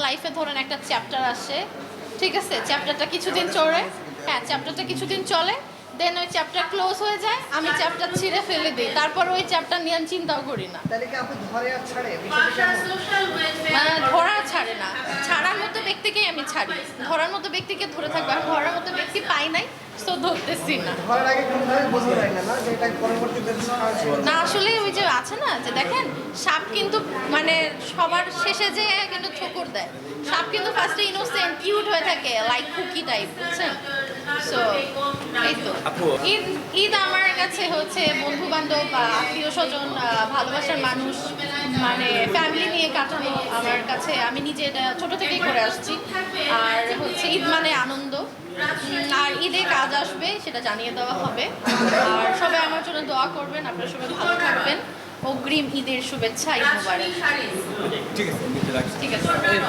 লাইফে ধরেন একটা চ্যাপ্টার আসে, ঠিক আছে, চ্যাপ্টারটা কিছুদিন চলে, হ্যাঁ চ্যাপ্টারটা কিছুদিন চলে, দেন ওই চ্যাপ্টার ক্লোজ হয়ে যায়, আমি চ্যাপ্টার ছিঁড়ে ফেলে দিই, তারপর ওই চ্যাপ্টার নিয়ে চিন্তাও করি না। তাহলে কি আপনি ধরে আর ছাড়ে ধরা ছাড়ে না, ছাড়ার মতো ব্যক্তিকেই আমি ছাড়ি, ধরার মতো ব্যক্তিকে ধরে থাকবো, আর ধরার মতো ব্যক্তি পাই নাই, তো ধরতেছি না। ধরার আগে কোনভাবে বোঝা যায় না যে এটা পরবর্তীতে না আসলে ওই যে আছে না যে দেখেন সাপ কিন্তু মানে সবার শেষে যে কিন্তু ঠোকর দেয়, সাপ কিন্তু ফার্স্টে ইনোসেন্ট কিউট হয়ে থাকে লাইক কুকি টাইপ, বুঝছেন? সো এই তো ঈদ ঈদ আমার কাছে হচ্ছে বন্ধু বান্ধব বা আত্মীয় স্বজন ভালোবাসার মানুষ মানে ফ্যামিলি নিয়ে কাটানো আমার কাছে, আমি নিজে এটা ছোট থেকেই করে আসছি। আর হচ্ছে ঈদ মানে আনন্দ, আর ঈদে কাজ আসবে সেটা জানিয়ে দেওয়া হবে। আর সবাই আমার জন্য দোয়া করবেন, আপনারা সবাই ভালো থাকবেন, অগ্রিম ঈদের শুভেচ্ছা, ঈদ মোবারক। ঠিক আছে ঠিক আছে।